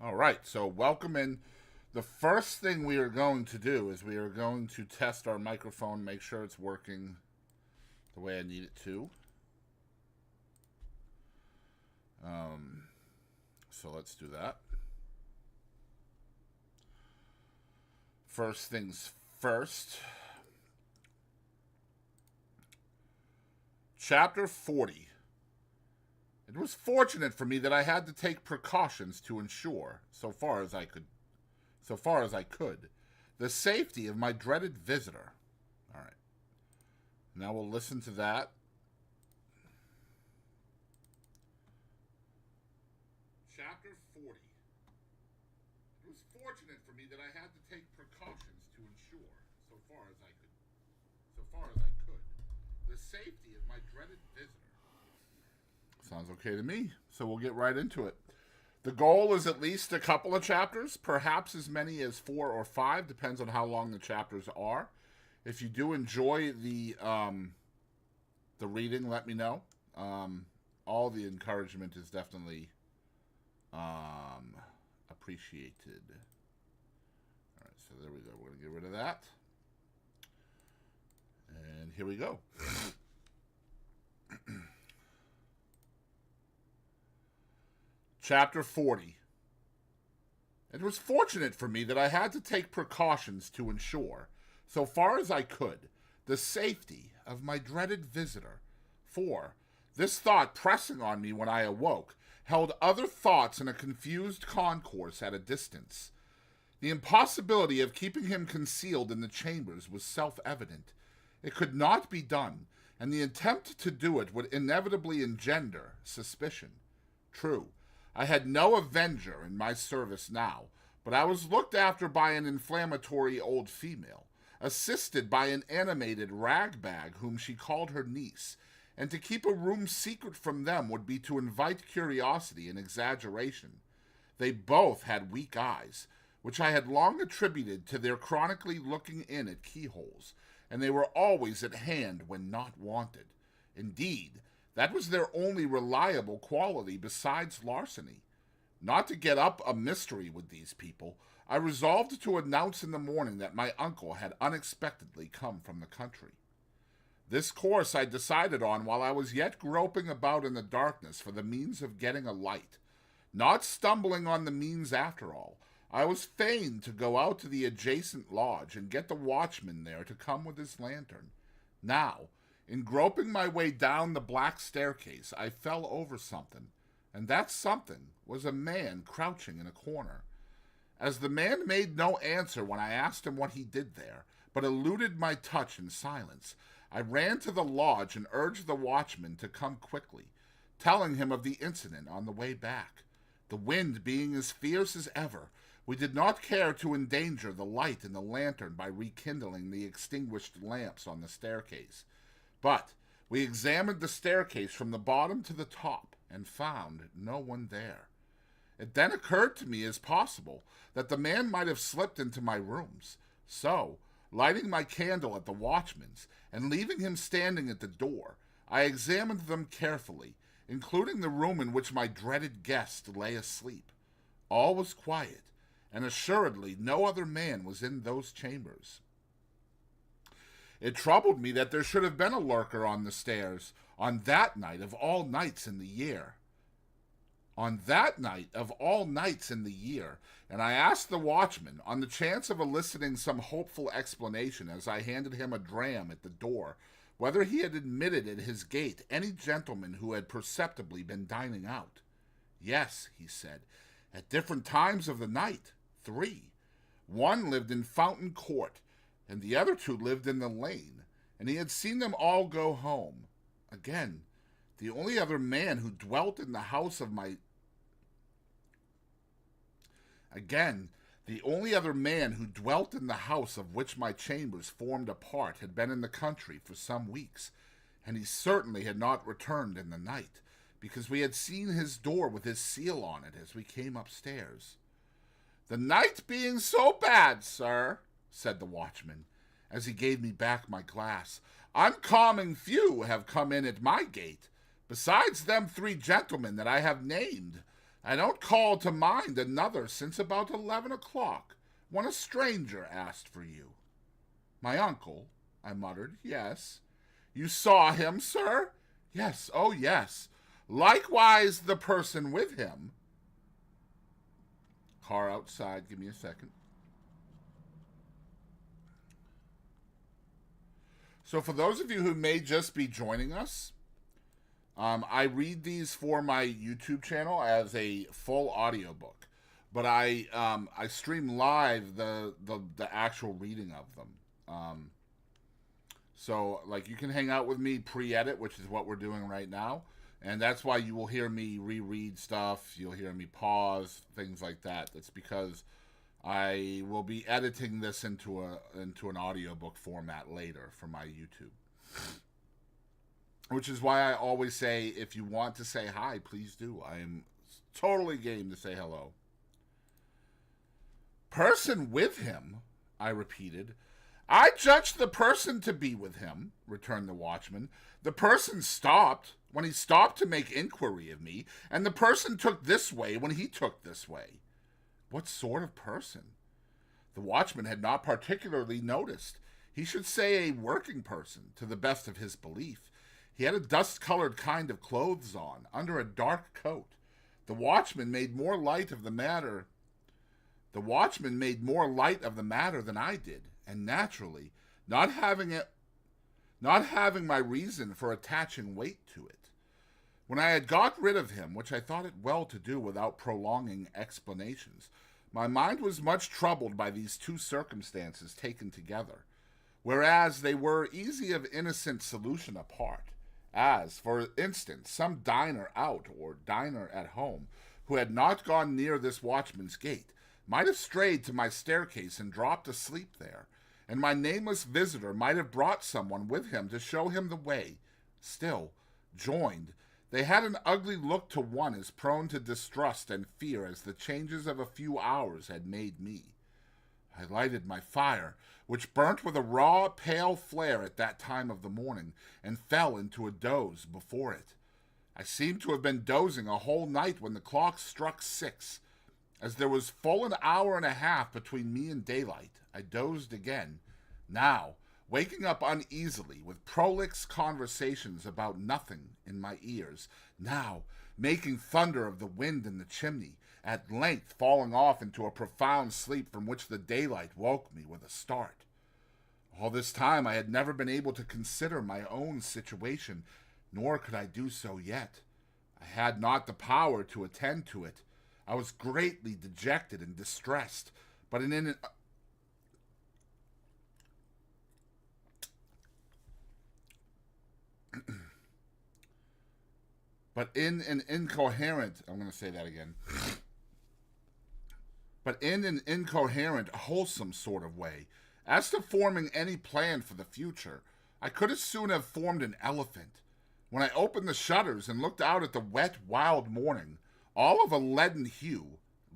All right, so welcome in. The first thing we are going to do is we are going to test our microphone, make sure it's working the way I need it to. So let's do that. First things first. Chapter 40. It was fortunate for me that I had to take precautions to ensure, so far as I could, the safety of my dreaded visitor. All right. Now we'll listen to that. Chapter 40. It was fortunate for me that I had to take precautions to ensure, so far as I could, the safety of my dreaded visitor. Sounds okay to me. So we'll get right into it. The goal is at least a couple of chapters, perhaps as many as 4 or 5, depends on how long the chapters are. If you do enjoy the reading, let me know. All the encouragement is definitely appreciated. All right, so there we go. We're going to get rid of that. And here we go. Chapter 40. It was fortunate for me that I had to take precautions to ensure, so far as I could, the safety of my dreaded visitor. For, this thought pressing on me when I awoke, held other thoughts in a confused concourse at a distance. The impossibility of keeping him concealed in the chambers was self-evident. It could not be done, and the attempt to do it would inevitably engender suspicion. True, I had no avenger in my service now, but I was looked after by an inflammatory old female, assisted by an animated ragbag whom she called her niece, and to keep a room secret from them would be to invite curiosity and exaggeration. They both had weak eyes, which I had long attributed to their chronically looking in at keyholes, and they were always at hand when not wanted. Indeed, that was their only reliable quality besides larceny. Not to get up a mystery with these people, I resolved to announce in the morning that my uncle had unexpectedly come from the country. This course I decided on while I was yet groping about in the darkness for the means of getting a light. Not stumbling on the means after all, I was fain to go out to the adjacent lodge and get the watchman there to come with his lantern. Now, in groping my way down the black staircase, I fell over something, and that something was a man crouching in a corner. As the man made no answer when I asked him what he did there, but eluded my touch in silence, I ran to the lodge and urged the watchman to come quickly, telling him of the incident on the way back. The wind being as fierce as ever, we did not care to endanger the light in the lantern by rekindling the extinguished lamps on the staircase. But we examined the staircase from the bottom to the top and found no one there. It then occurred to me as possible that the man might have slipped into my rooms. So, lighting my candle at the watchman's and leaving him standing at the door, I examined them carefully, including the room in which my dreaded guest lay asleep. All was quiet, and assuredly no other man was in those chambers. It troubled me that there should have been a lurker on the stairs on that night of all nights in the year. And I asked the watchman, on the chance of eliciting some hopeful explanation as I handed him a dram at the door, whether he had admitted at his gate any gentleman who had perceptibly been dining out. Yes, he said, at different times of the night, 3. One lived in Fountain Court, and the other 2 lived in the lane, and he had seen them all go home. Again, the only other man who dwelt in the house of which my chambers formed a part had been in the country for some weeks, and he certainly had not returned in the night, because we had seen his door with his seal on it as we came upstairs. The night being so bad, sir, said the watchman, as he gave me back my glass, uncommon few have come in at my gate, besides them 3 gentlemen that I have named. I don't call to mind another since about 11 o'clock, when a stranger asked for you. My uncle, I muttered. Yes. You saw him, sir? Yes, oh yes. Likewise the person with him. Car outside, give me a second. So for those of you who may just be joining us, I read these for my YouTube channel as a full audiobook, but I stream live the actual reading of them. So like you can hang out with me pre-edit, which is what we're doing right now, and that's why you will hear me reread stuff. You'll hear me pause, things like that. That's because I will be editing this into an audiobook format later for my YouTube. Which is why I always say, if you want to say hi, please do. I am totally game to say hello. Person with him, I repeated. I judged the person to be with him, returned the watchman. The person stopped when he stopped to make inquiry of me, and the person took this way when he took this way. What sort of person? The watchman had not particularly noticed. He should say a working person, to the best of his belief. He had a dust-colored kind of clothes on, under a dark coat. The watchman made more light of the matter. The watchman made more light of the matter than I did, and naturally, not having my reason for attaching weight to it. When I had got rid of him, which I thought it well to do without prolonging explanations, my mind was much troubled by these two circumstances taken together, whereas they were easy of innocent solution apart. As, for instance, some diner out or diner at home who had not gone near this watchman's gate might have strayed to my staircase and dropped asleep there, and my nameless visitor might have brought someone with him to show him the way. Still, joined, they had an ugly look to one as prone to distrust and fear as the changes of a few hours had made me. I lighted my fire, which burnt with a raw, pale flare at that time of the morning, and fell into a doze before it. I seemed to have been dozing a whole night when the clock struck 6. As there was full an hour and a half between me and daylight, I dozed again, now waking up uneasily with prolix conversations about nothing in my ears, now making thunder of the wind in the chimney, at length falling off into a profound sleep from which the daylight woke me with a start. All this time I had never been able to consider my own situation, nor could I do so yet. I had not the power to attend to it. I was greatly dejected and distressed, but in an incoherent, I'm going to say that again, but in an incoherent, wholesome sort of way. As to forming any plan for the future, I could as soon have formed an elephant. When I opened the shutters and looked out at the wet, wild morning, all of a leaden hue,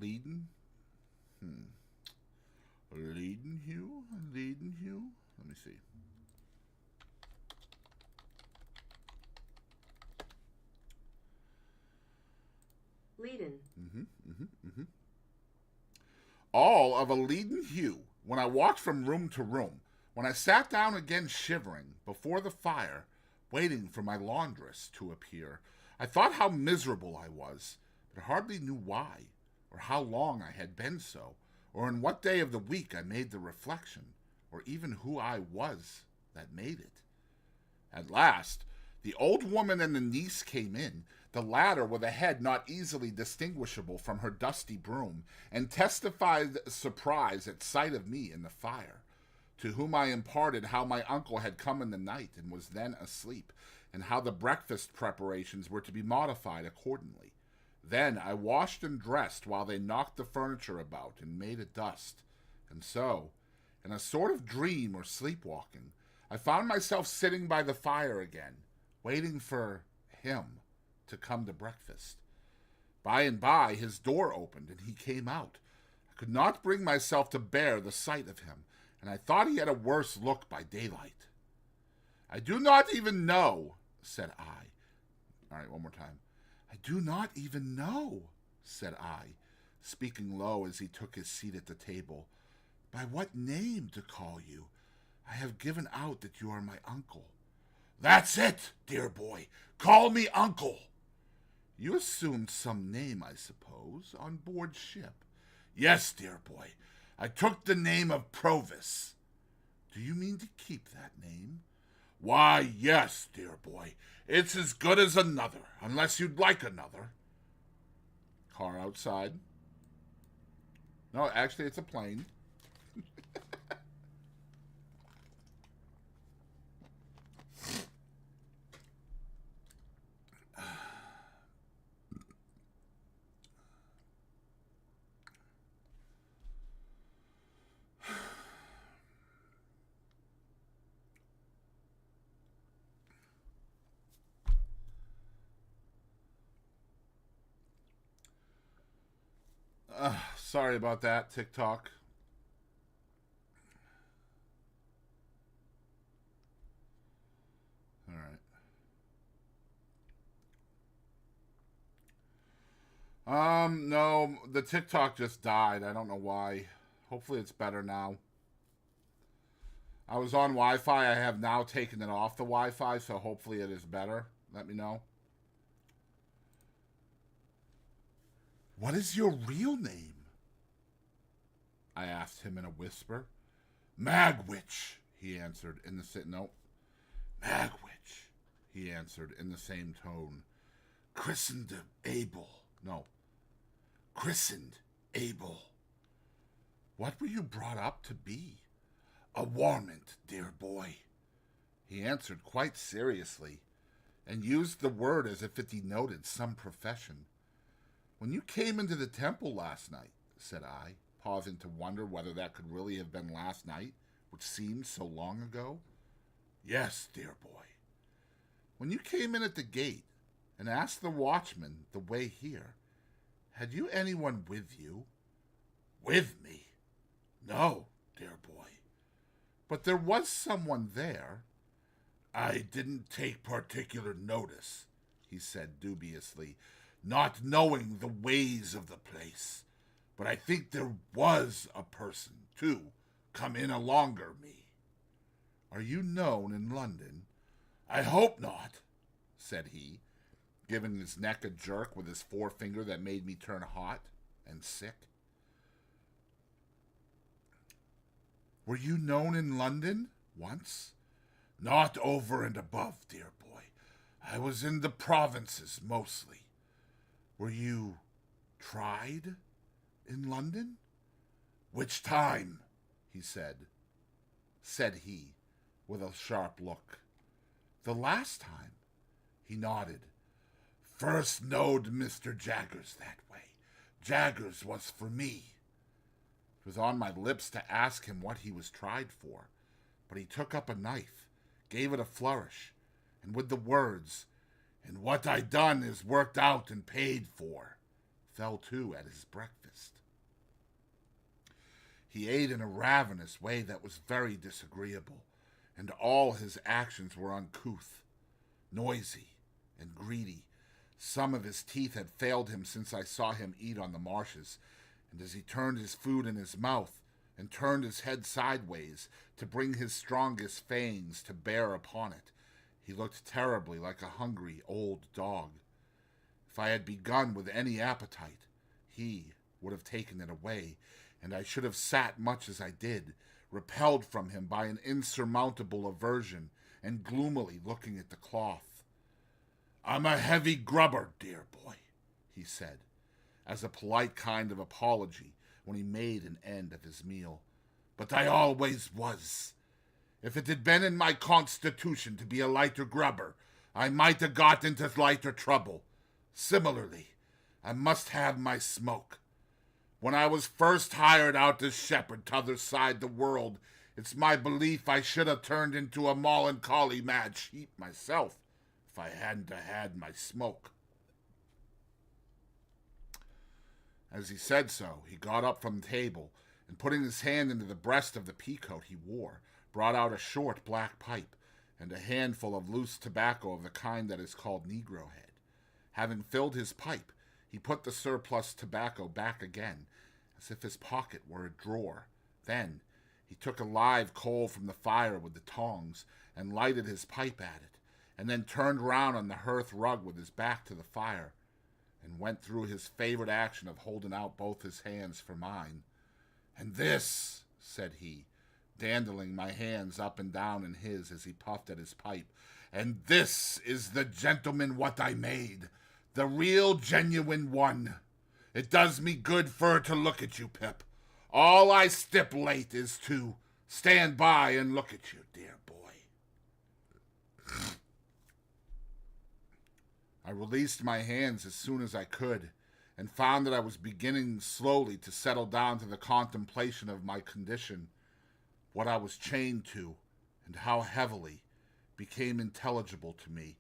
leaden hue, let me see. Leaden. All of a leaden hue, when I walked from room to room, when I sat down again shivering before the fire, waiting for my laundress to appear, I thought how miserable I was, but hardly knew why, or how long I had been so, or in what day of the week I made the reflection, or even who I was that made it. At last, the old woman and the niece came in, the latter with a head not easily distinguishable from her dusty broom, and testified surprise at sight of me in the fire, to whom I imparted how my uncle had come in the night and was then asleep, and how the breakfast preparations were to be modified accordingly. Then I washed and dressed while they knocked the furniture about and made a dust, and so, in a sort of dream or sleepwalking, I found myself sitting by the fire again, waiting for him to come to breakfast. By and by his door opened and he came out. I could not bring myself to bear the sight of him, and I thought he had a worse look by daylight. I do not even know, said I. All right, one more time. I do not even know, said I, speaking low as he took his seat at the table. By what name to call you? I have given out that you are my uncle. That's it, dear boy. Call me uncle. You assumed some name, I suppose, on board ship. Yes, dear boy. I took the name of Provis. Do you mean to keep that name? Why, yes, dear boy. It's as good as another, unless you'd like another. Car outside. No, actually, it's a plane. Sorry about that, TikTok. All right. No, the TikTok just died. I don't know why. Hopefully it's better now. I was on Wi-Fi. I have now taken it off the Wi-Fi, so hopefully it is better. Let me know. What is your real name? I asked him in a whisper. Magwitch, he answered in the Magwitch, he answered in the same tone. Christened Abel. What were you brought up to be? A warmint, dear boy. He answered quite seriously, and used the word as if it denoted some profession. When you came into the temple last night, said I, pausing to wonder whether that could really have been last night, which seemed so long ago. Yes, dear boy. When you came in at the gate and asked the watchman the way here, had you anyone with you? With me? No, dear boy. But there was someone there. I didn't take particular notice, he said dubiously, not knowing the ways of the place. But I think there was a person, too, come in alonger me. Are you known in London? I hope not, said he, giving his neck a jerk with his forefinger that made me turn hot and sick. Were you known in London once? Not over and above, dear boy. I was in the provinces mostly. Were you tried in London? Which time? He said he, with a sharp look. The last time, he nodded. First knowed Mr. Jaggers that way. Jaggers was for me. It was on my lips to ask him what he was tried for, but he took up a knife, gave it a flourish, and with the words, and what I done is worked out and paid for, fell to at his breakfast. He ate in a ravenous way that was very disagreeable, and all his actions were uncouth, noisy, and greedy. Some of his teeth had failed him since I saw him eat on the marshes, and as he turned his food in his mouth and turned his head sideways to bring his strongest fangs to bear upon it, he looked terribly like a hungry old dog. If I had begun with any appetite, he would have taken it away, and I should have sat much as I did, repelled from him by an insurmountable aversion, and gloomily looking at the cloth. I'm a heavy grubber, dear boy, he said, as a polite kind of apology when he made an end of his meal. But I always was. If it had been in my constitution to be a lighter grubber, I might have got into lighter trouble. Similarly, I must have my smoke. When I was first hired out as shepherd t'other side the world, it's my belief I should have turned into a melancholy mad sheep myself if I hadn't had my smoke. As he said so, he got up from the table, and putting his hand into the breast of the peacoat he wore, brought out a short black pipe and a handful of loose tobacco of the kind that is called Negro head. Having filled his pipe, He put the surplus tobacco back again, as if his pocket were a drawer. Then he took a live coal from the fire with the tongs and lighted his pipe at it, and then turned round on the hearth rug with his back to the fire, and went through his favorite action of holding out both his hands for mine. "And this," said he, dandling my hands up and down in his as he puffed at his pipe, "and this is the gentleman what I made, the real genuine one. It does me good fur to look at you, Pip. All I stipulate is to stand by and look at you, dear boy." I released my hands as soon as I could, and found that I was beginning slowly to settle down to the contemplation of my condition. What I was chained to, and how heavily, became intelligible to me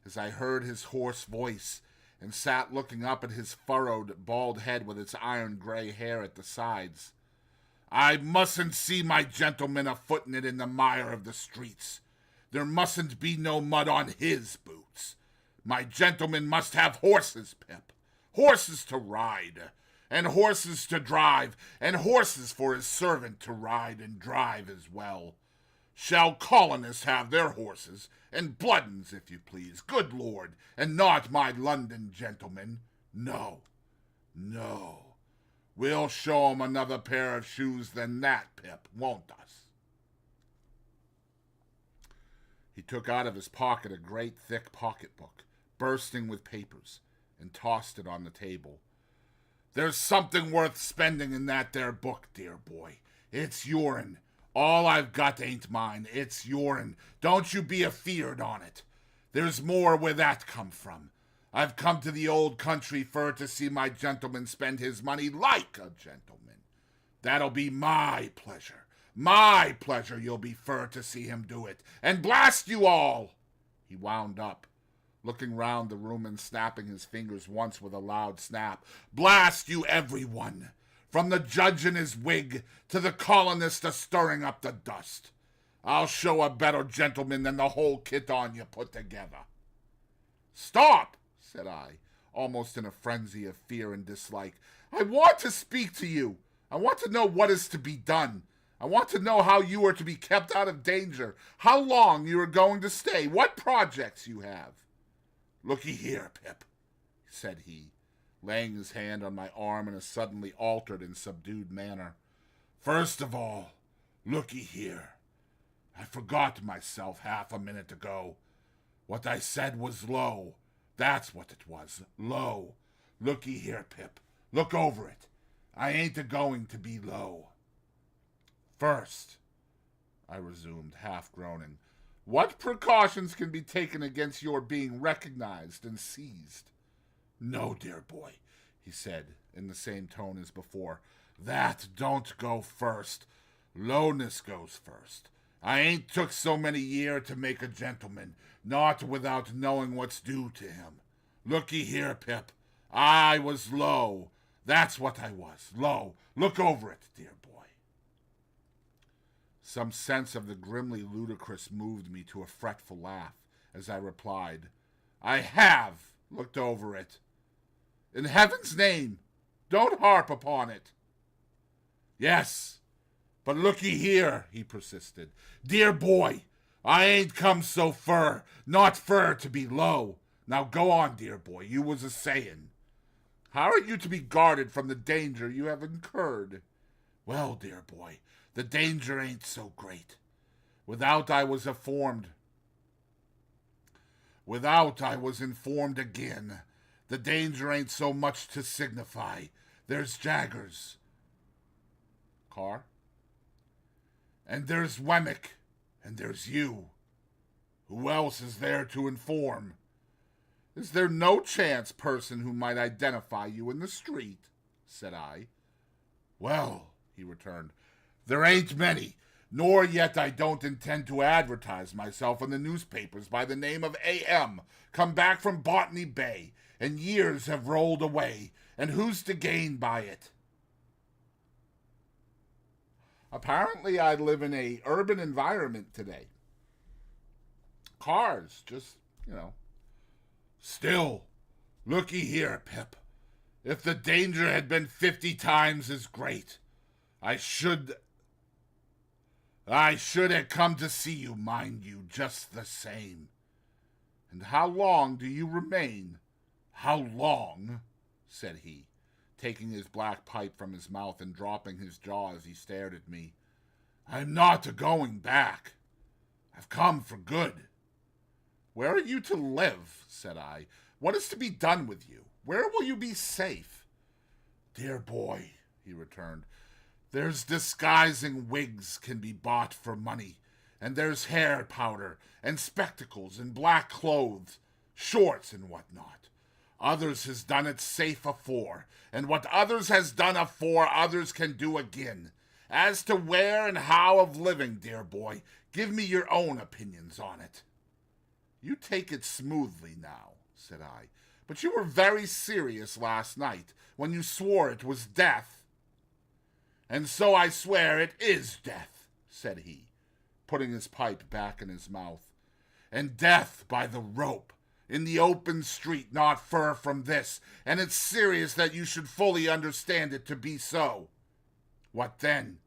as I heard his hoarse voice and sat looking up at his furrowed, bald head with its iron-gray hair at the sides. "I mustn't see my gentleman a-footing it in the mire of the streets. There mustn't be no mud on his boots. My gentleman must have horses, Pip. Horses to ride, and horses to drive, and horses for his servant to ride and drive as well. Shall colonists have their horses, and blood-uns, if you please, good Lord, and not my London gentlemen? No, no. We'll show 'em another pair of shoes than that, Pip, won't us?" He took out of his pocket a great thick pocketbook, bursting with papers, and tossed it on the table. "There's something worth spending in that there book, dear boy. It's your'n. All I've got ain't mine. It's your'n. Don't you be afeard on it. There's more where that come from. I've come to the old country fur to see my gentleman spend his money like a gentleman. That'll be my pleasure. My pleasure you'll be fur to see him do it. And blast you all," he wound up, looking round the room and snapping his fingers once with a loud snap. "Blast you every one, from the judge in his wig to the colonist a-stirring up the dust. I'll show a better gentleman than the whole kit on you put together." "Stop," said I, almost in a frenzy of fear and dislike. "I want to speak to you. I want to know what is to be done. I want to know how you are to be kept out of danger, how long you are going to stay, what projects you have." "Looky here, Pip," said he, laying his hand on my arm in a suddenly altered and subdued manner. "First of all, looky here. I forgot myself half a minute ago. What I said was low. That's what it was, low. Looky here, Pip. Look over it. I ain't a-going to be low. First," I resumed, half groaning, "what precautions can be taken against your being recognized and seized?" "No, dear boy," he said, in the same tone as before. "That don't go first. Lowness goes first. I ain't took so many year to make a gentleman, not without knowing what's due to him. Looky here, Pip. I was low. That's what I was, low. Look over it, dear boy." Some sense of the grimly ludicrous moved me to a fretful laugh as I replied, "I have looked over it. In heaven's name, don't harp upon it." "Yes, but looky here," he persisted. "Dear boy, I ain't come so fur, not fur to be low. Now go on, dear boy, you was a-sayin'. How are you to be guarded from the danger you have incurred?" "Well, dear boy, the danger ain't so great. Without I was informed again, the danger ain't so much to signify. There's Jaggers." "Carr?" "And there's Wemmick, and there's you. Who else is there to inform? Is there no chance person who might identify you in the street?" said I. "Well," he returned, "there ain't many, nor yet I don't intend to advertise myself in the newspapers by the name of A.M., come back from Botany Bay, and years have rolled away, and who's to gain by it?" Apparently I live in a urban environment today. Cars, just, "Still, looky here, Pip. If the danger had been 50 times as great, I should have come to see you, mind you, just the same. And how long do you remain? How long? Said he, taking his black pipe from his mouth and dropping his jaw as he stared at me. I'm not a-going back. I've come for good. Where are you to live? Said I. What is to be done with you? Where will you be safe? Dear boy, he returned, there's disguising wigs can be bought for money, and there's hair powder, and spectacles, and black clothes, shorts, and what not. Others has done it safe afore, and what others has done afore, others can do again. As to where and how of living, dear boy, give me your own opinions on it. You take it smoothly now, said I, but you were very serious last night when you swore it was death. And so I swear it is death, said he, putting his pipe back in his mouth. And death by the rope, in the open street not far from this, and it's serious that you should fully understand it to be so. What then?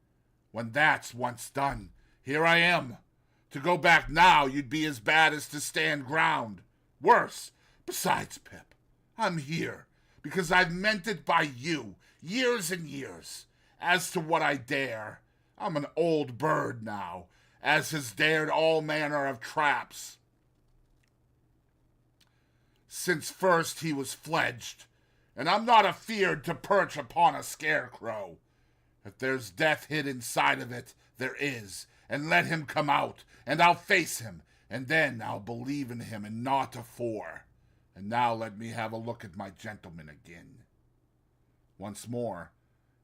When that's once done, here I am. To go back now, you'd be as bad as to stand ground. Worse. Besides, Pip, I'm here, because I've meant it by you, years and years. As to what I dare, I'm an old bird now, as has dared all manner of traps. Since first he was fledged, and I'm not afeard to perch upon a scarecrow. If there's death hid inside of it, there is, and let him come out, and I'll face him, and then I'll believe in him and not afore. And now let me have a look at my gentleman again. Once more,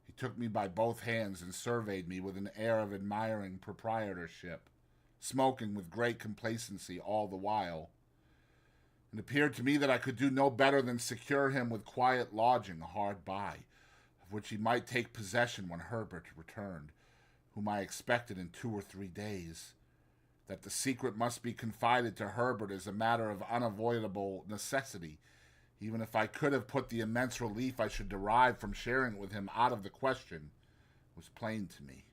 he took me by both hands and surveyed me with an air of admiring proprietorship, smoking with great complacency all the while. It appeared to me that I could do no better than secure him with quiet lodging hard by, of which he might take possession when Herbert returned, whom I expected in 2 or 3 days. That the secret must be confided to Herbert is a matter of unavoidable necessity, even if I could have put the immense relief I should derive from sharing it with him out of the question, was plain to me.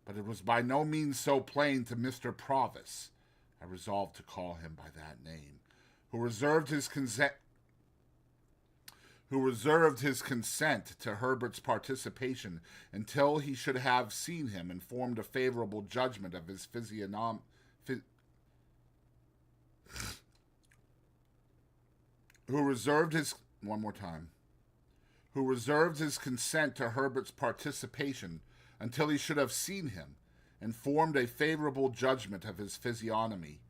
But it was by no means so plain to Mr. Provis, I resolved to call him by that name, who reserved his consent to Herbert's participation until he should have seen him and formed a favorable judgment of his who reserved his consent to Herbert's participation until he should have seen him and formed a favorable judgment of his physiognomy.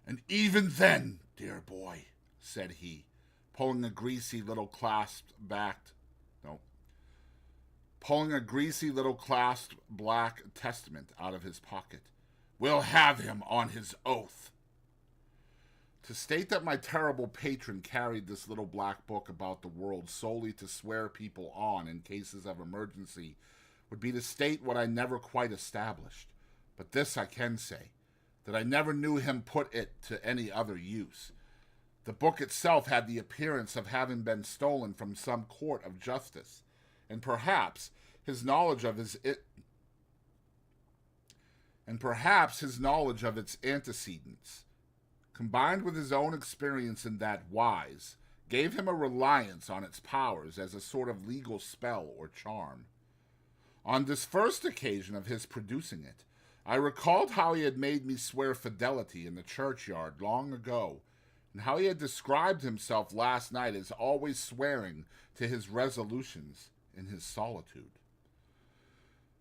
And even then, dear boy, said he, pulling a greasy little clasped black testament out of his pocket, we'll have him on his oath. To state that my terrible patron carried this little black book about the world solely to swear people on in cases of emergency would be to state what I never quite established. But this I can say, that I never knew him put it to any other use. The book itself had the appearance of having been stolen from some court of justice, and perhaps his knowledge of its antecedents, combined with his own experience in that wise, gave him a reliance on its powers as a sort of legal spell or charm. On this first occasion of his producing it, I recalled how he had made me swear fidelity in the churchyard long ago, and how he had described himself last night as always swearing to his resolutions in his solitude.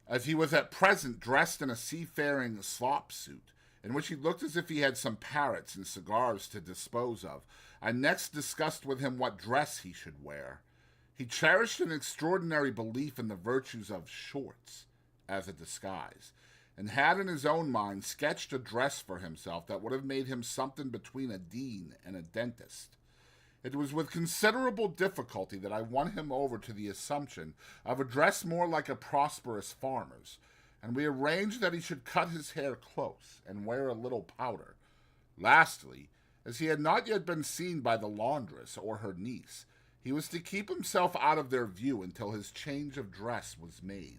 As he was at present dressed in a seafaring slop suit, in which he looked as if he had some parrots and cigars to dispose of, I next discussed with him what dress he should wear. He cherished an extraordinary belief in the virtues of shorts as a disguise, and had in his own mind sketched a dress for himself that would have made him something between a dean and a dentist. It was with considerable difficulty that I won him over to the assumption of a dress more like a prosperous farmer's, and we arranged that he should cut his hair close and wear a little powder. Lastly, As he had not yet been seen by the laundress or her niece, he was to keep himself out of their view until his change of dress was made.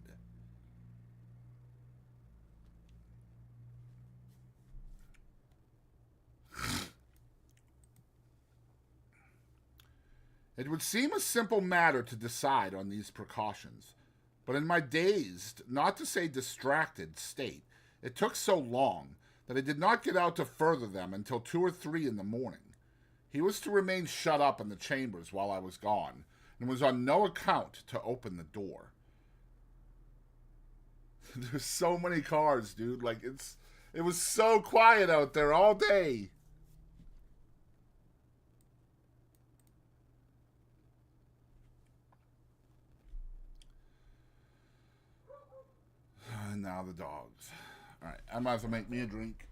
It would seem a simple matter to decide on these precautions, but in my dazed, not to say distracted, state, it took so long that I did not get out to further them until 2 or 3 in the morning. He was to remain shut up in the chambers while I was gone, and was on no account to open the door. There's so many cars, dude. Like, it was so quiet out there all day. And now the dogs. All right, I might as well make me a drink.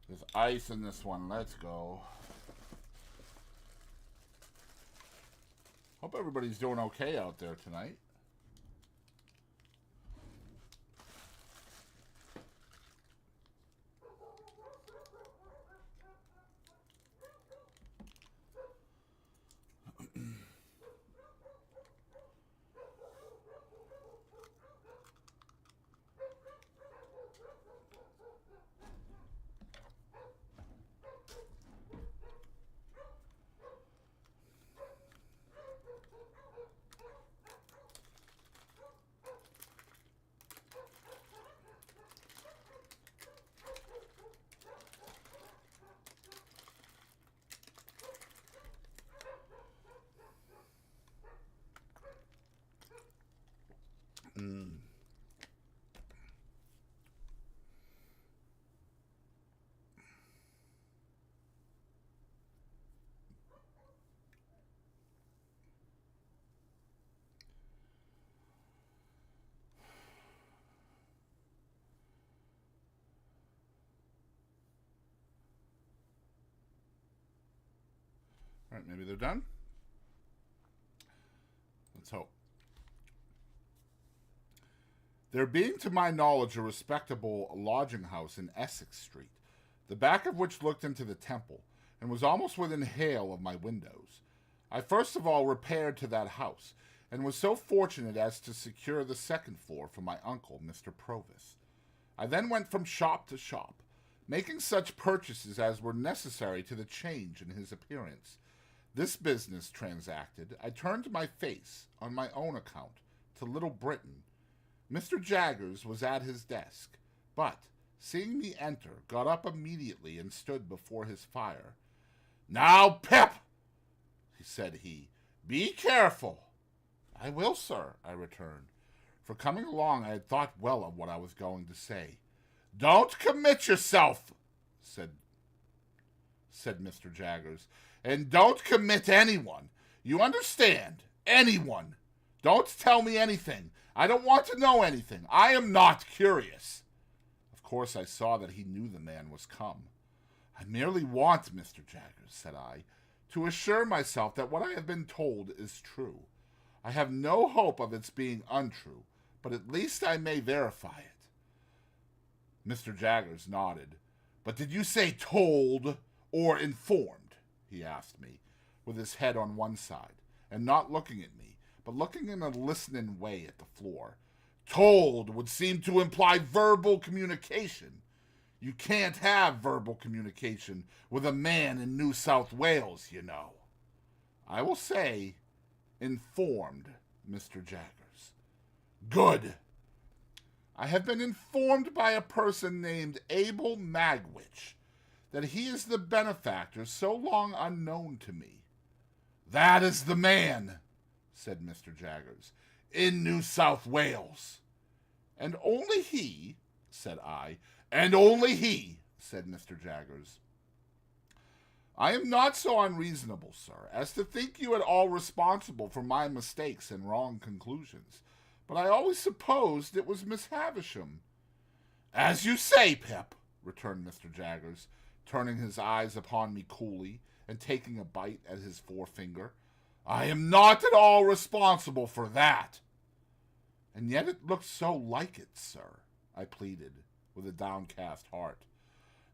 There's ice in this one. Let's go. Hope everybody's doing okay out there tonight. All right, maybe they're done. Let's hope. There being, to my knowledge, a respectable lodging house in Essex Street, the back of which looked into the Temple, and was almost within hail of my windows, I first of all repaired to that house, and was so fortunate as to secure the second floor for my uncle, Mr. Provis. I then went from shop to shop, making such purchases as were necessary to the change in his appearance. This business transacted, I turned my face, on my own account, to Little Britain. Mr. Jaggers was at his desk, but, seeing me enter, got up immediately and stood before his fire. "Now, Pip," said he, "be careful." "I will, sir," I returned, for coming along I had thought well of what I was going to say. "Don't commit yourself," said Mr. Jaggers, "and don't commit anyone. You understand? Anyone. Don't tell me anything. I don't want to know anything. I am not curious." Of course I saw that he knew the man was come. "I merely want, Mr. Jaggers," said I, "to assure myself that what I have been told is true. I have no hope of its being untrue, but at least I may verify it." Mr. Jaggers nodded. "But did you say told or informed?" he asked me, with his head on one side, and not looking at me, but looking in a listening way at the floor. "Told would seem to imply verbal communication. You can't have verbal communication with a man in New South Wales, you know." "I will say informed, Mr. Jaggers." "Good. I have been informed by a person named Abel Magwitch that he is the benefactor so long unknown to me." "That is the man," said Mr. Jaggers, "in New South Wales." "And only he," said I. "And only he," said Mr. Jaggers. "I am not so unreasonable, sir, as to think you at all responsible for my mistakes and wrong conclusions, but I always supposed it was Miss Havisham." "As you say, Pip," returned Mr. Jaggers, turning his eyes upon me coolly and taking a bite at his forefinger. "I am not at all responsible for that." And yet it looks so like it, sir, I pleaded, with a downcast heart.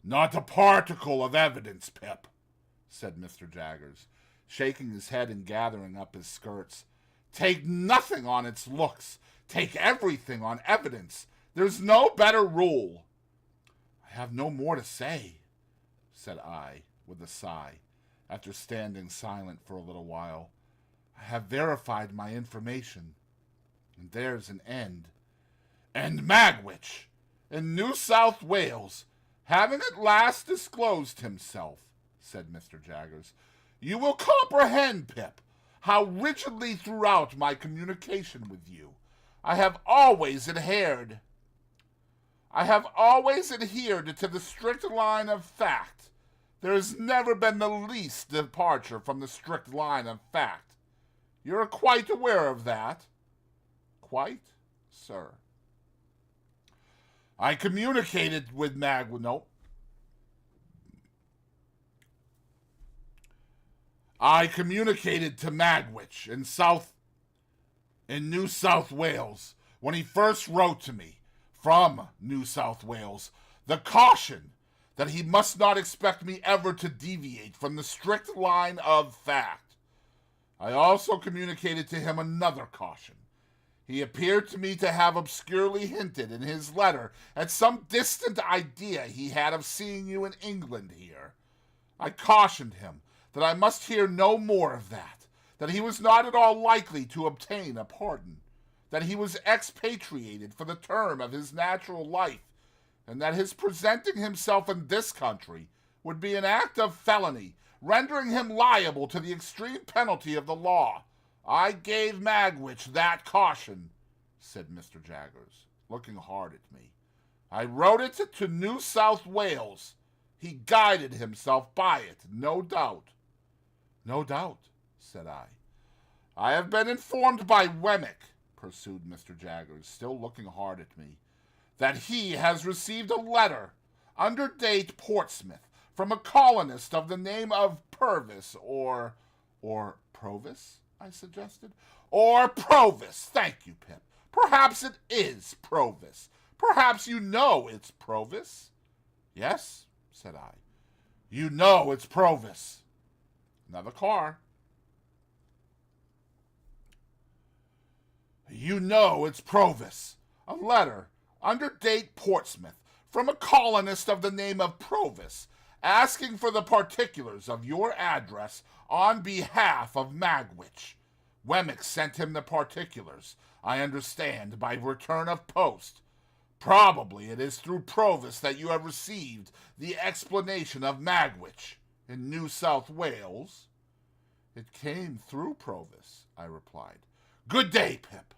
Not a particle of evidence, Pip, said Mr. Jaggers, shaking his head and gathering up his skirts. Take nothing on its looks. Take everything on evidence. There's no better rule. I have no more to say, said I, with a sigh, after standing silent for a little while. I have verified my information, and there's an end. And Magwitch, in New South Wales, having at last disclosed himself, said Mr. Jaggers, you will comprehend, Pip, how rigidly throughout my communication with you I have always adhered to the strict line of fact. There has never been the least departure from the strict line of fact. You're quite aware of that? Quite, sir. I communicated with I communicated to Magwitch in New South Wales when he first wrote to me from New South Wales the caution that he must not expect me ever to deviate from the strict line of fact. I also communicated to him another caution. He appeared to me to have obscurely hinted in his letter at some distant idea he had of seeing you in England here. I cautioned him that I must hear no more of that he was not at all likely to obtain a pardon, that he was expatriated for the term of his natural life, and that his presenting himself in this country would be an act of felony, rendering him liable to the extreme penalty of the law. I gave Magwitch that caution, said Mr. Jaggers, looking hard at me. I wrote it to New South Wales. He guided himself by it, no doubt. No doubt, said I. I have been informed by Wemmick, pursued Mr. Jaggers, still looking hard at me, that he has received a letter, under date Portsmouth, from a colonist of the name of Purvis, or Provis, I suggested. Or Provis, thank you, Pip. Perhaps it is Provis. Perhaps you know it's Provis. Yes, said I. You know it's Provis. Another car. You know it's Provis. A letter, under date Portsmouth, from a colonist of the name of Provis, asking for the particulars of your address on behalf of Magwitch. Wemmick sent him the particulars, I understand, by return of post. Probably it is through Provis that you have received the explanation of Magwitch in New South Wales. It came through Provis, I replied. Good day, Pip,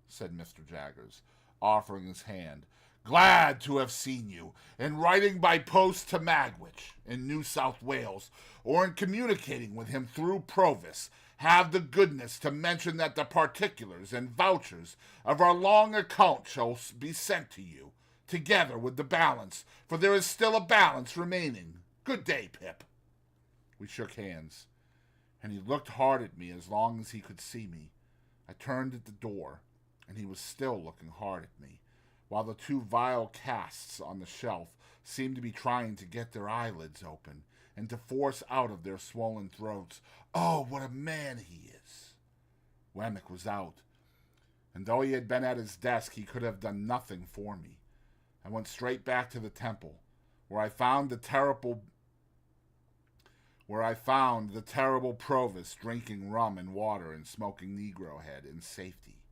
said Mr. Jaggers, offering his hand. Glad to have seen you, in writing by post to Magwitch in New South Wales, or in communicating with him through Provis. Have the goodness to mention that the particulars and vouchers of our long account shall be sent to you, together with the balance, for there is still a balance remaining. Good day, Pip. We shook hands, and he looked hard at me as long as he could see me. I turned at the door, and he was still looking hard at me, while the two vile casts on the shelf seemed to be trying to get their eyelids open and to force out of their swollen throats, "Oh, what a man he is!" Wemmick was out, and though he had been at his desk, he could have done nothing for me. I went straight back to the temple, where I found the terrible Provis drinking rum and water and smoking Negro head in safety.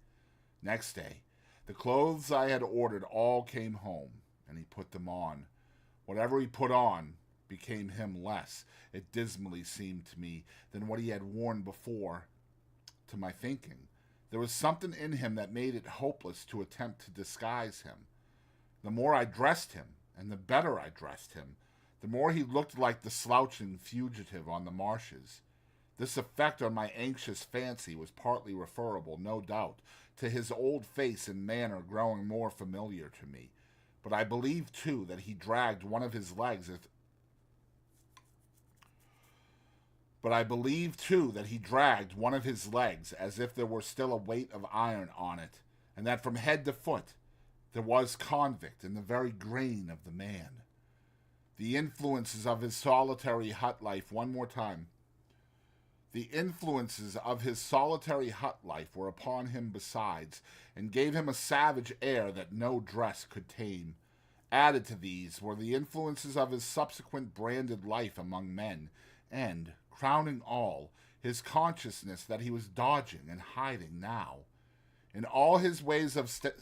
Next day, the clothes I had ordered all came home, and he put them on. Whatever he put on became him less, it dismally seemed to me, than what he had worn before. To my thinking, there was something in him that made it hopeless to attempt to disguise him. The more I dressed him, and the better I dressed him, the more he looked like the slouching fugitive on the marshes. This effect on my anxious fancy was partly referable, no doubt, to his old face and manner growing more familiar to me. But I believe, too, that he dragged one of his legs as if there were still a weight of iron on it, and that from head to foot there was convict in the very grain of the man. The influences of his solitary hut life, one more time. The influences of his solitary hut life were upon him besides, and gave him a savage air that no dress could tame. Added to these were the influences of his subsequent branded life among men, and, crowning all, his consciousness that he was dodging and hiding now. In all his ways of sitting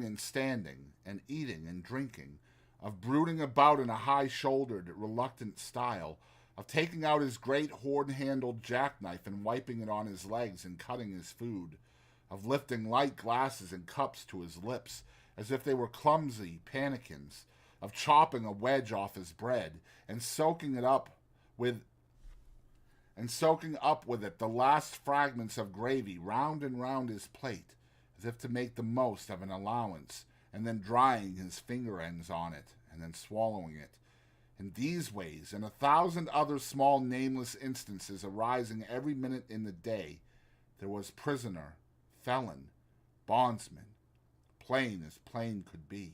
and standing, and eating and drinking, of brooding about in a high-shouldered, reluctant style, of taking out his great horn-handled jackknife and wiping it on his legs and cutting his food, of lifting light glasses and cups to his lips as if they were clumsy pannikins, of chopping a wedge off his bread and soaking up with it the last fragments of gravy round and round his plate, as if to make the most of an allowance, and then drying his finger ends on it, and then swallowing it. In these ways, and 1,000 other small nameless instances arising every minute in the day, there was prisoner, felon, bondsman, plain as plain could be.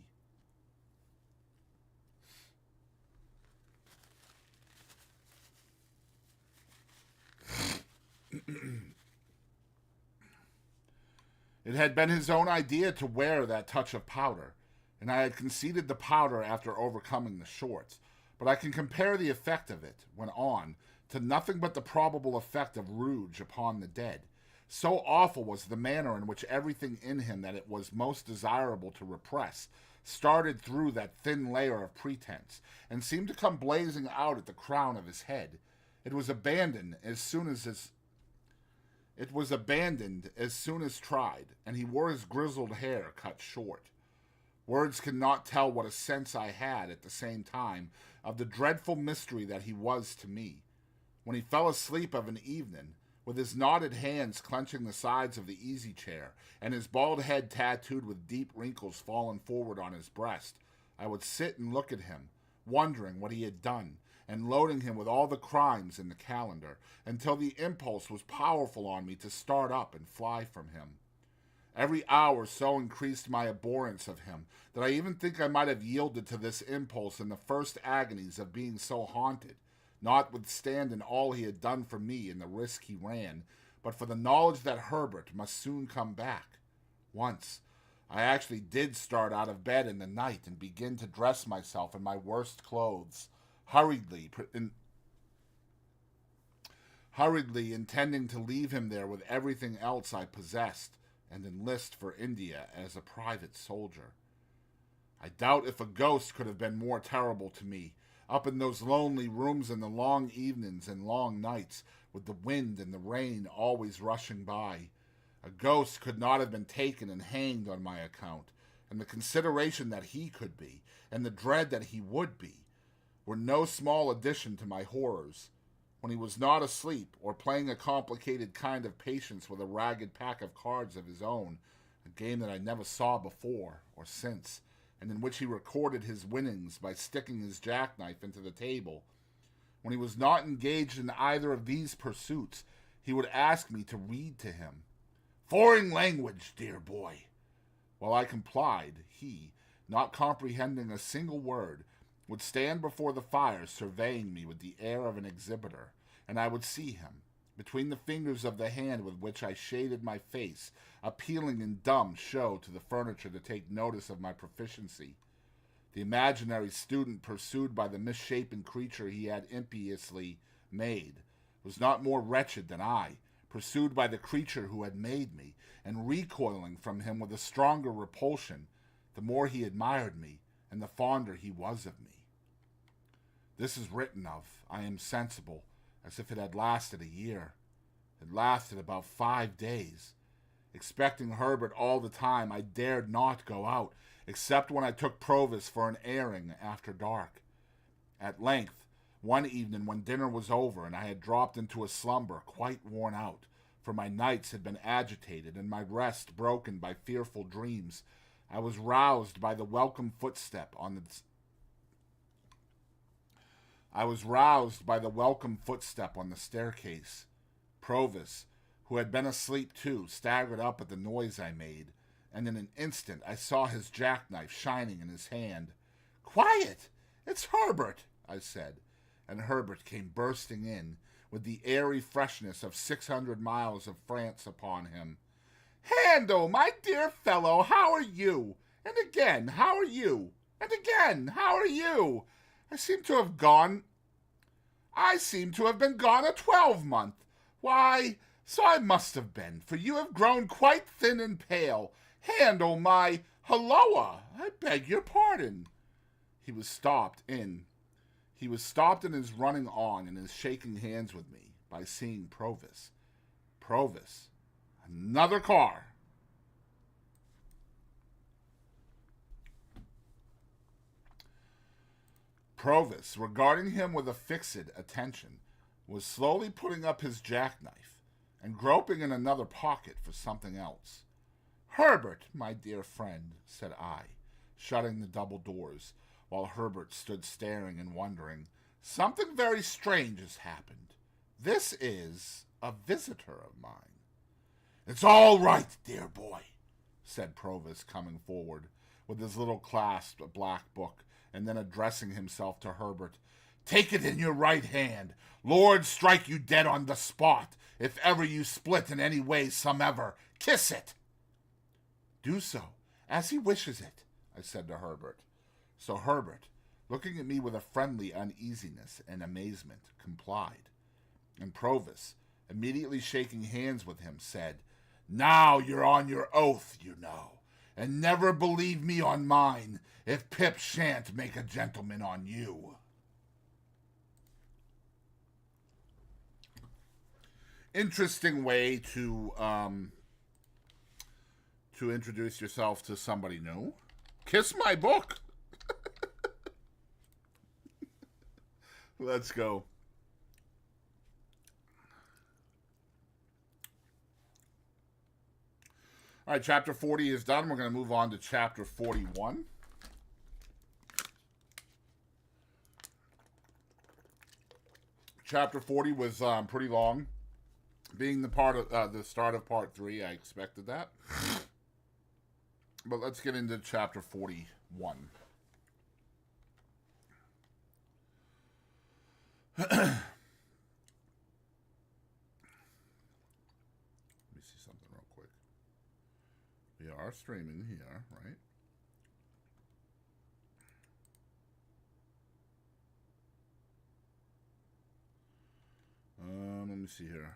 It had been his own idea to wear that touch of powder, and I had conceded the powder after overcoming the shorts, but I can compare the effect of it, when on, to nothing but the probable effect of rouge upon the dead. So awful was the manner in which everything in him that it was most desirable to repress started through that thin layer of pretense, and seemed to come blazing out at the crown of his head. It was abandoned as soon as tried, and he wore his grizzled hair cut short. Words cannot tell what a sense I had at the same time of the dreadful mystery that he was to me. When he fell asleep of an evening, with his knotted hands clenching the sides of the easy-chair, and his bald head tattooed with deep wrinkles fallen forward on his breast, I would sit and look at him, wondering what he had done, and loading him with all the crimes in the calendar, until the impulse was powerful on me to start up and fly from him. Every hour so increased my abhorrence of him that I even think I might have yielded to this impulse in the first agonies of being so haunted, notwithstanding all he had done for me and the risk he ran, but for the knowledge that Herbert must soon come back. Once, I actually did start out of bed in the night and begin to dress myself in my worst clothes, hurriedly intending to leave him there with everything else I possessed, and enlist for India as a private soldier. I doubt if a ghost could have been more terrible to me, up in those lonely rooms in the long evenings and long nights, with the wind and the rain always rushing by. A ghost could not have been taken and hanged on my account, and the consideration that he could be, and the dread that he would be, were no small addition to my horrors. When he was not asleep, or playing a complicated kind of patience with a ragged pack of cards of his own, a game that I never saw before or since, and in which he recorded his winnings by sticking his jackknife into the table. When he was not engaged in either of these pursuits, he would ask me to read to him. "Foreign language, dear boy." While I complied, he, not comprehending a single word, would stand before the fire surveying me with the air of an exhibitor, and I would see him, between the fingers of the hand with which I shaded my face, appealing in dumb show to the furniture to take notice of my proficiency. The imaginary student pursued by the misshapen creature he had impiously made was not more wretched than I, pursued by the creature who had made me, and recoiling from him with a stronger repulsion, the more he admired me, and the fonder he was of me. This is written of, I am sensible, as if it had lasted a year. It lasted about 5 days. Expecting Herbert all the time, I dared not go out, except when I took Provis for an airing after dark. At length, one evening when dinner was over and I had dropped into a slumber quite worn out, for my nights had been agitated and my rest broken by fearful dreams, I was roused by the welcome footstep on the staircase. Provis, who had been asleep too, staggered up at the noise I made, and in an instant I saw his jackknife shining in his hand. "Quiet! It's Herbert," I said, and Herbert came bursting in, with the airy freshness of 600 miles of France upon him. "Handel, my dear fellow, how are you? And again, how are you? And again, how are you? I seem to have been gone a 12-month. Why, so I must have been, for you have grown quite thin and pale. Handel, my halloa, I beg your pardon." He was stopped in his running on and his shaking hands with me by seeing Provis. Provis, another car. Provis, regarding him with a fixed attention, was slowly putting up his jackknife and groping in another pocket for something else. "Herbert, my dear friend," said I, shutting the double doors, while Herbert stood staring and wondering, "something very strange has happened. This is a visitor of mine." "It's all right, dear boy," said Provis, coming forward, with his little clasped black book, and then addressing himself to Herbert. "Take it in your right hand. Lord strike you dead on the spot, if ever you split in any way somever. Kiss it." "Do so, as he wishes it," I said to Herbert. So Herbert, looking at me with a friendly uneasiness and amazement, complied. And Provis, immediately shaking hands with him, said, "Now you're on your oath, you know, and never believe me on mine, if Pip shan't make a gentleman on you." Interesting way to introduce yourself to somebody new. Kiss my book. Let's go. All right, chapter 40 is done. We're going to move on to chapter 41. Chapter 40 was pretty long. Being the start of part 3, I expected that. But let's get into chapter 41. Let me see something real quick. We are streaming here, right? Let me see here.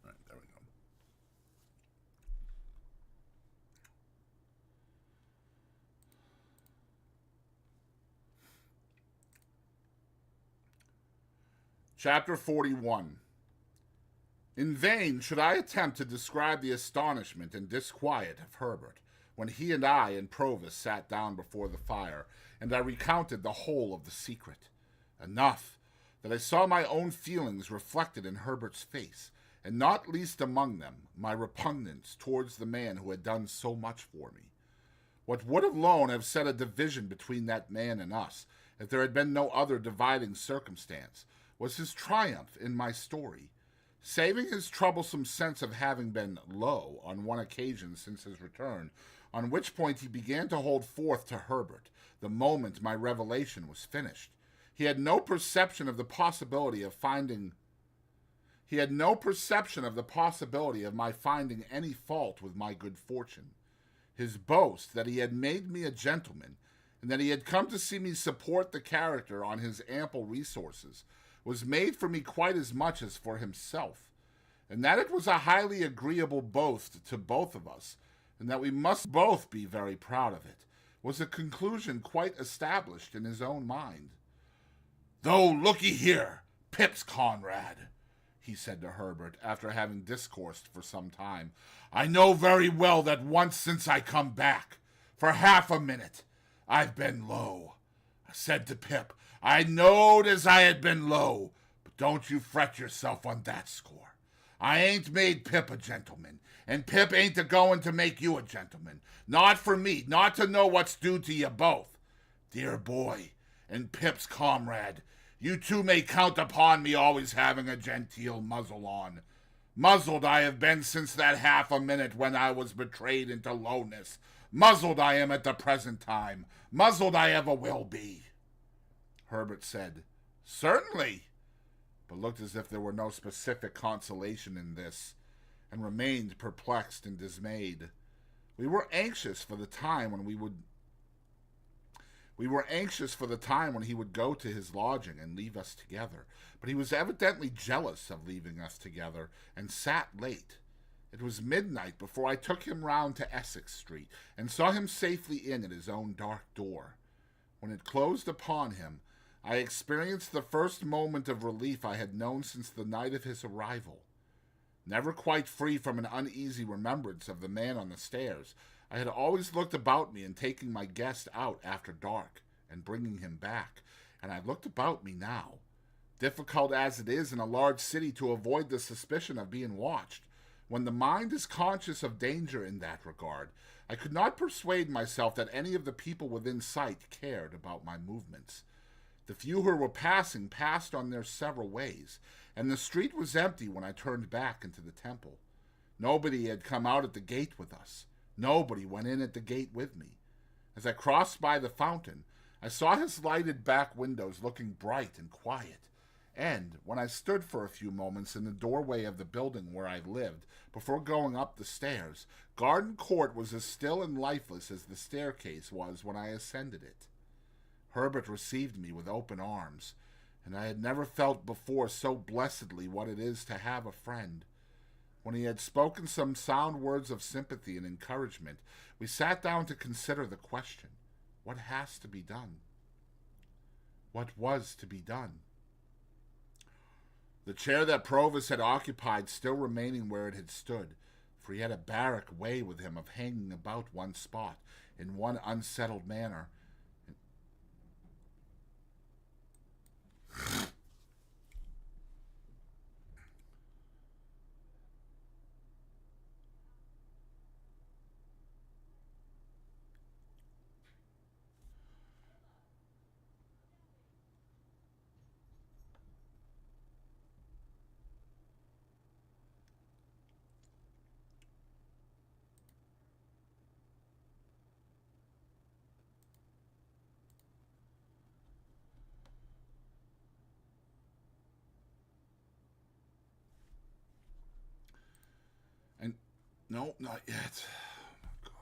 All right, there we go. Chapter 41. In vain should I attempt to describe the astonishment and disquiet of Herbert when he and I and Provis sat down before the fire, and I recounted the whole of the secret. Enough that I saw my own feelings reflected in Herbert's face, and not least among them my repugnance towards the man who had done so much for me. What would alone have set a division between that man and us, if there had been no other dividing circumstance, was his triumph in my story. Saving his troublesome sense of having been low on one occasion since his return, on which point he began to hold forth to Herbert the moment my revelation was finished. He had no perception of the possibility of my finding any fault with my good fortune. His boast that he had made me a gentleman, and that he had come to see me support the character on his ample resources, was made for me quite as much as for himself, and that it was a highly agreeable boast to both of us, and that we must both be very proud of it, was a conclusion quite established in his own mind. "Though, looky here, Pip's comrade," he said to Herbert, after having discoursed for some time, "I know very well that once since I come back, for half a minute, I've been low. I said to Pip, I knowed as I had been low, but don't you fret yourself on that score. I ain't made Pip a gentleman, And Pip ain't a-going to make you a gentleman. Not for me, not to know what's due to you both. Dear boy, and Pip's comrade, you two may count upon me always having a genteel muzzle on. Muzzled I have been since that half a minute when I was betrayed into lowness. Muzzled I am at the present time. Muzzled I ever will be. Herbert said, Certainly, but looked as if there were no specific consolation in this, and remained perplexed and dismayed. We were anxious for the time when he would go to his lodging and leave us together, but he was evidently jealous of leaving us together, and sat late. It was midnight before I took him round to Essex Street, and saw him safely in at his own dark door. When it closed upon him, I experienced the first moment of relief I had known since the night of his arrival. Never quite free from an uneasy remembrance of the man on the stairs, I had always looked about me in taking my guest out after dark and bringing him back, and I looked about me now. Difficult as it is in a large city to avoid the suspicion of being watched, when the mind is conscious of danger in that regard, I could not persuade myself that any of the people within sight cared about my movements. The few who were passing passed on their several ways, and the street was empty when I turned back into the temple. Nobody had come out at the gate with us. Nobody went in at the gate with me. As I crossed by the fountain, I saw his lighted back windows looking bright and quiet, and when I stood for a few moments in the doorway of the building where I lived, before going up the stairs, Garden Court was as still and lifeless as the staircase was when I ascended it. Herbert received me with open arms, and I had never felt before so blessedly what it is to have a friend. When he had spoken some sound words of sympathy and encouragement, we sat down to consider the question, what has to be done? What was to be done? The chair that Provis had occupied still remaining where it had stood, for he had a barrack way with him of hanging about one spot in one unsettled manner, and no, not yet. Oh my God.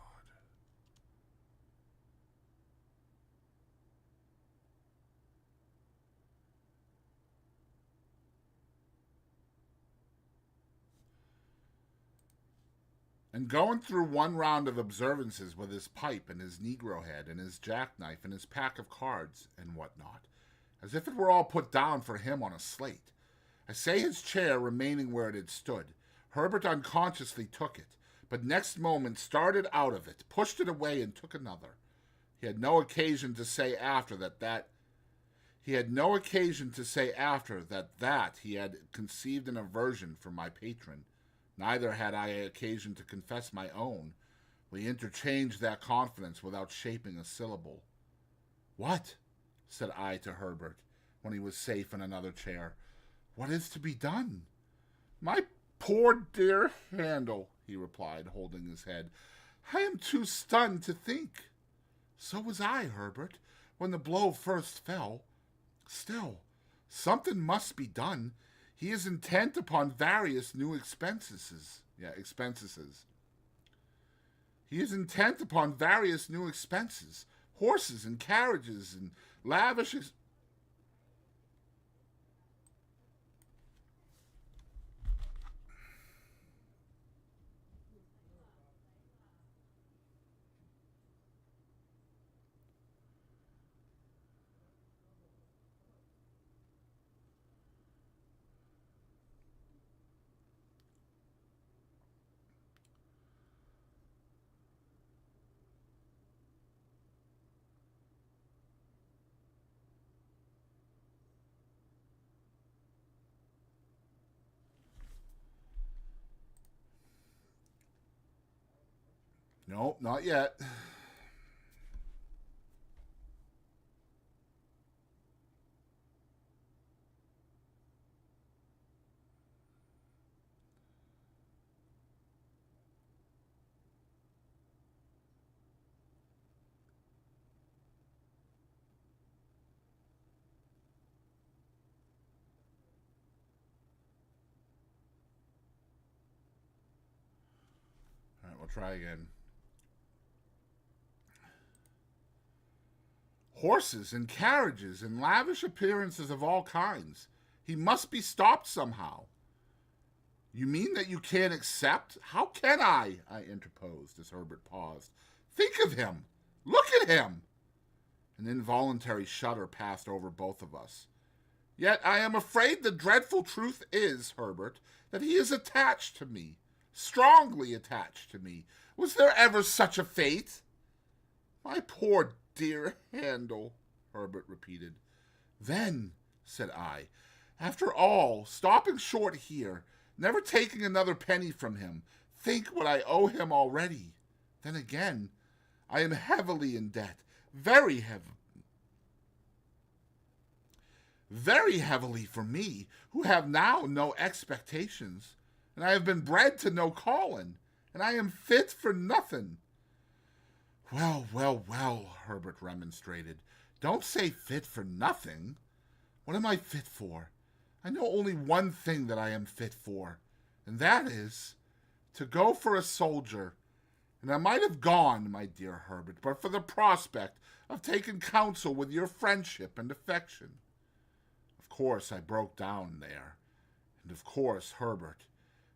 And going through one round of observances with his pipe and his Negro head and his jackknife and his pack of cards and what-not, as if it were all put down for him on a slate. I say his chair remaining where it had stood. Herbert unconsciously took it, but next moment started out of it, pushed it away, and took another. He had no occasion to say after that he had conceived an aversion for my patron. Neither had I occasion to confess my own. We interchanged that confidence without shaping a syllable. What? Said I to Herbert, when he was safe in another chair. What is to be done? My poor dear Handel, he replied, holding his head. I am too stunned to think. So was I, Herbert, when the blow first fell. Still, something must be done. He is intent upon various new expenses. He is intent upon various new expenses, horses and carriages and lavish Nope, not yet. All right, we'll try again. Horses and carriages and lavish appearances of all kinds. He must be stopped somehow. You mean that you can't accept? How can I interposed as Herbert paused. Think of him. Look at him. An involuntary shudder passed over both of us. Yet I am afraid the dreadful truth is, Herbert, that he is attached to me. Strongly attached to me. Was there ever such a fate? My poor dear Handel, Herbert repeated. Then, said I, after all, stopping short here, never taking another penny from him, think what I owe him already. Then again, I am heavily in debt, very heavily for me, who have now no expectations, and I have been bred to no calling, and I am fit for nothing. Well, well, well, Herbert remonstrated. Don't say fit for nothing. What am I fit for? I know only one thing that I am fit for, and that is to go for a soldier. And I might have gone, my dear Herbert, but for the prospect of taking counsel with your friendship and affection. Of course I broke down there, and of course Herbert,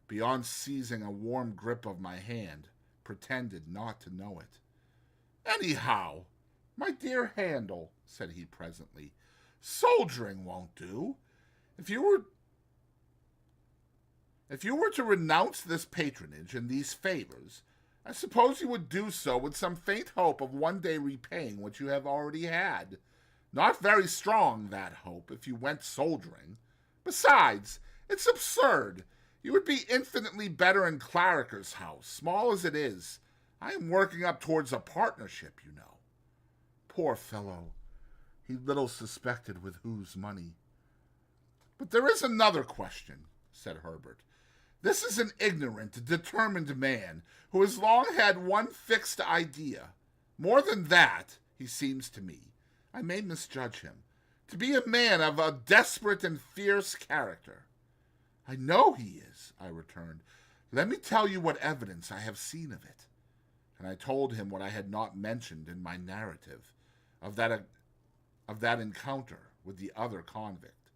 beyond seizing a warm grip of my hand, pretended not to know it. Anyhow, my dear Handel, said he presently, soldiering won't do. If you were to renounce this patronage and these favors, I suppose you would do so with some faint hope of one day repaying what you have already had. Not very strong, that hope, if you went soldiering. Besides, it's absurd. You would be infinitely better in Clarriker's house, small as it is. I am working up towards a partnership, you know. Poor fellow. He little suspected with whose money. But there is another question, said Herbert. This is an ignorant, determined man who has long had one fixed idea. More than that, he seems to me, I may misjudge him, to be a man of a desperate and fierce character. I know he is, I returned. Let me tell you what evidence I have seen of it. And I told him what I had not mentioned in my narrative, of that encounter with the other convict.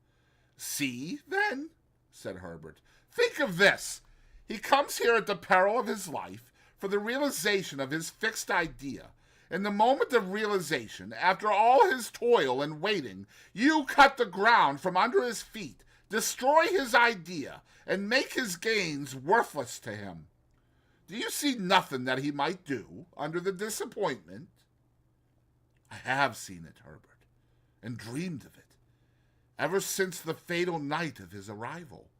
See, then, said Herbert, think of this. He comes here at the peril of his life for the realization of his fixed idea. In the moment of realization, after all his toil and waiting, you cut the ground from under his feet, destroy his idea, and make his gains worthless to him. Do you see nothing that he might do under the disappointment? I have seen it, Herbert, and dreamed of it, ever since the fatal night of his arrival.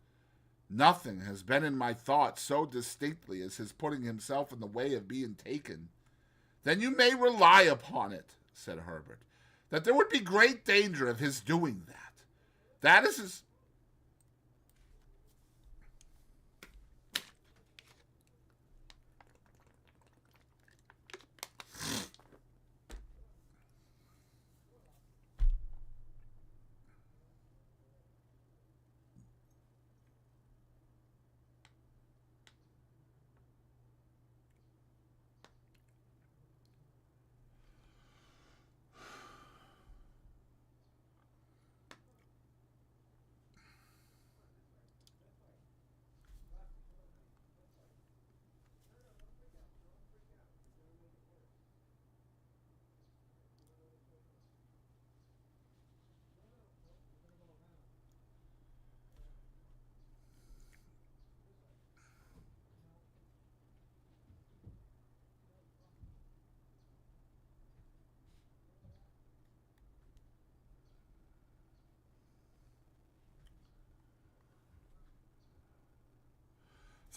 Nothing has been in my thoughts so distinctly as his putting himself in the way of being taken. Then you may rely upon it, said Herbert, that there would be great danger of his doing that. That is his...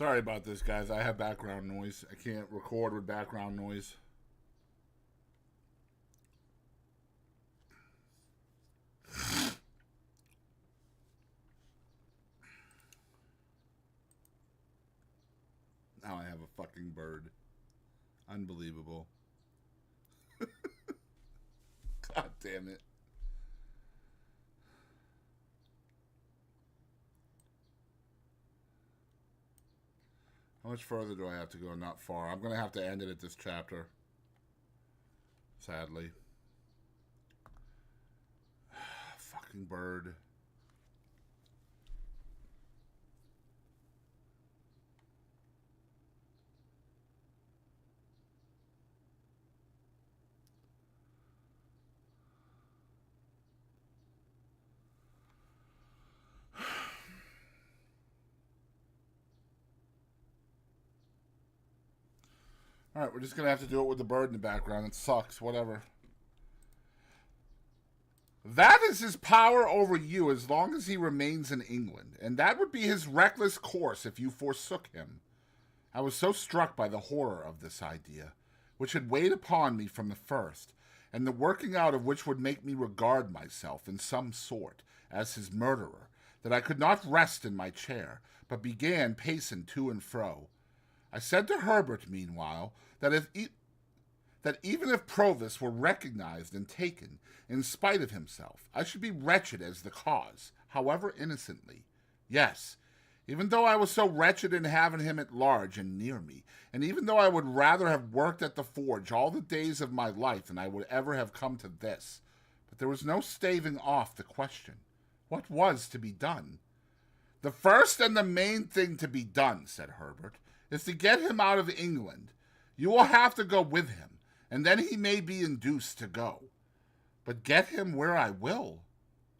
Sorry about this, guys. I have background noise. I can't record with background noise. Now I have a fucking bird. Unbelievable. God damn it. How much further do I have to go? Not far. I'm going to have to end it at this chapter. Sadly. Fucking bird. Alright, we're just going to have to do it with the bird in the background. It sucks. Whatever. That is his power over you as long as he remains in England, and that would be his reckless course if you forsook him. I was so struck by the horror of this idea, which had weighed upon me from the first, and the working out of which would make me regard myself in some sort as his murderer, that I could not rest in my chair, but began pacing to and fro. I said to Herbert, meanwhile, that even if Provis were recognized and taken, in spite of himself, I should be wretched as the cause, however innocently. Yes, even though I was so wretched in having him at large and near me, and even though I would rather have worked at the forge all the days of my life than I would ever have come to this. But there was no staving off the question. What was to be done? The first and the main thing to be done, said Herbert, is to get him out of England. You will have to go with him, and then he may be induced to go. But get him where I will.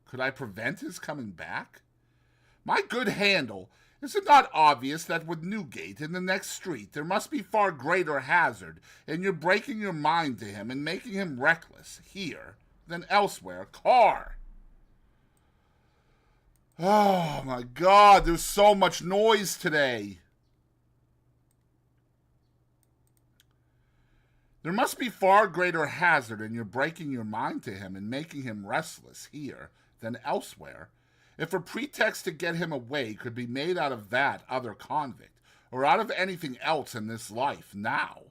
Could I prevent his coming back? My good Handel, is it not obvious that with Newgate in the next street there must be far greater hazard in your breaking your mind to him and making him reckless here than elsewhere? Carr! Oh my God, there's so much noise today. There must be far greater hazard in your breaking your mind to him and making him restless here than elsewhere. If a pretext to get him away could be made out of that other convict, or out of anything else in this life now.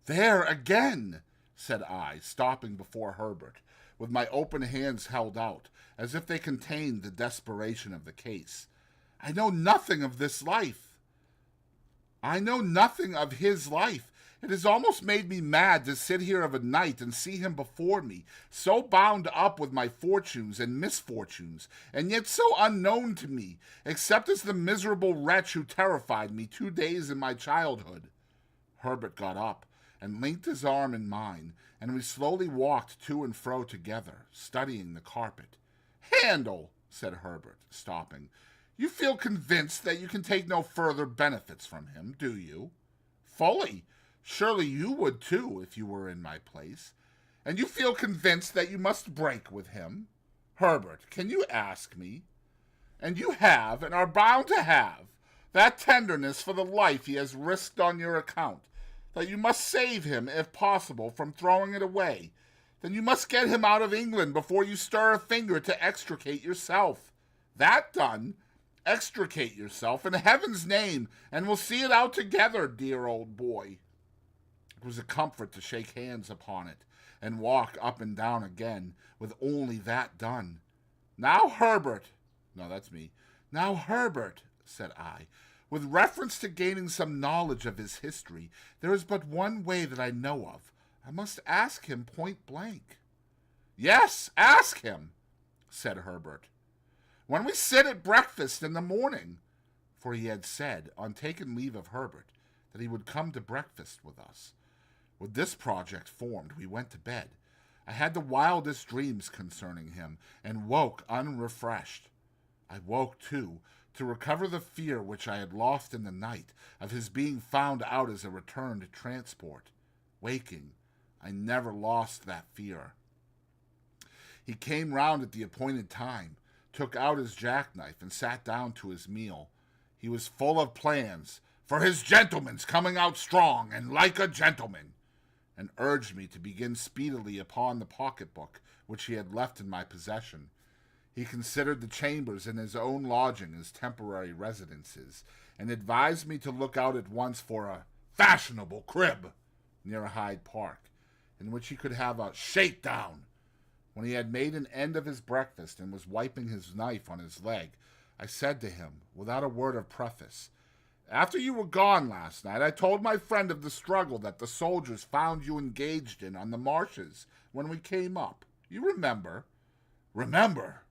There again, said I, stopping before Herbert, with my open hands held out, as if they contained the desperation of the case. I know nothing of this life. I know nothing of his life. It has almost made me mad to sit here of a night and see him before me, so bound up with my fortunes and misfortunes, and yet so unknown to me, except as the miserable wretch who terrified me 2 days in my childhood. Herbert got up and linked his arm in mine, and we slowly walked to and fro together, studying the carpet. Handel, said Herbert, stopping, you feel convinced that you can take no further benefits from him, do you? Fully. Surely you would too, if you were in my place. And you feel convinced that you must break with him? Herbert, can you ask me? And you have, and are bound to have, that tenderness for the life he has risked on your account, that you must save him, if possible, from throwing it away. Then you must get him out of England before you stir a finger to extricate yourself. That done, extricate yourself in heaven's name, and we'll see it out together, dear old boy. It was a comfort to shake hands upon it, and walk up and down again, with only that done. Now, Herbert, no, that's me. Now, Herbert, said I, with reference to gaining some knowledge of his history, there is but one way that I know of. I must ask him point blank. Yes, ask him, said Herbert. When we sit at breakfast in the morning, for he had said, on taking leave of Herbert, that he would come to breakfast with us. With this project formed, we went to bed. I had the wildest dreams concerning him, and woke unrefreshed. I woke, too, to recover the fear which I had lost in the night of his being found out as a returned transport. Waking, I never lost that fear. He came round at the appointed time, took out his jackknife, and sat down to his meal. He was full of plans, for his gentleman's coming out strong and like a gentleman, and urged me to begin speedily upon the pocketbook which he had left in my possession. He considered the chambers in his own lodging as temporary residences, and advised me to look out at once for a fashionable crib near Hyde Park, in which he could have a shakedown. When he had made an end of his breakfast and was wiping his knife on his leg, I said to him, without a word of preface, "After you were gone last night, I told my friend of the struggle that the soldiers found you engaged in on the marshes when we came up. You remember?" "Remember,"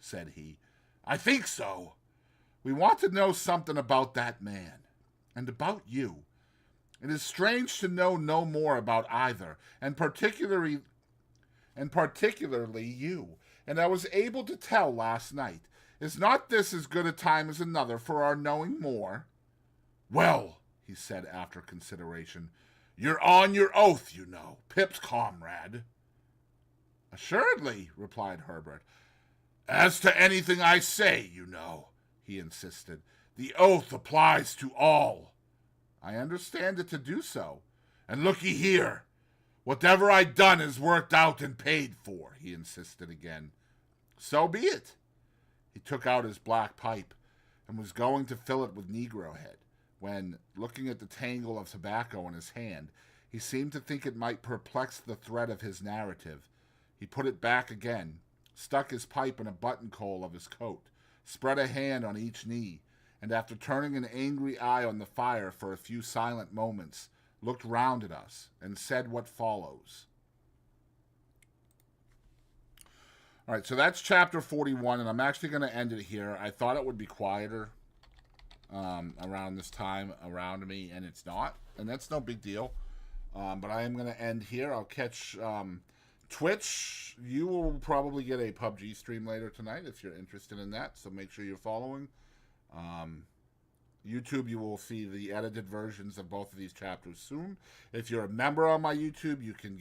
said he. "I think so. We want to know something about that man, and about you. It is strange to know no more about either, and particularly you. And I was able to tell last night. Is not this as good a time as another for our knowing more?" "Well," he said after consideration, "you're on your oath, you know, Pip's comrade." "Assuredly," replied Herbert. "As to anything I say, you know," he insisted, "the oath applies to all." "I understand it to do so." "And looky here, whatever I done is worked out and paid for," he insisted again. "So be it." He took out his black pipe and was going to fill it with Negro Head, when, looking at the tangle of tobacco in his hand, he seemed to think it might perplex the thread of his narrative. He put it back again, stuck his pipe in a buttonhole of his coat, spread a hand on each knee, and after turning an angry eye on the fire for a few silent moments, looked round at us and said what follows. All right, so that's chapter 41, and I'm actually going to end it here. I thought it would be quieter around this time around me, and it's not, and that's no big deal. But I am going to end here. I'll catch Twitch. You will probably get a PUBG stream later tonight if you're interested in that, so make sure you're following. YouTube, you will see the edited versions of both of these chapters soon. If you're a member on my YouTube, you can get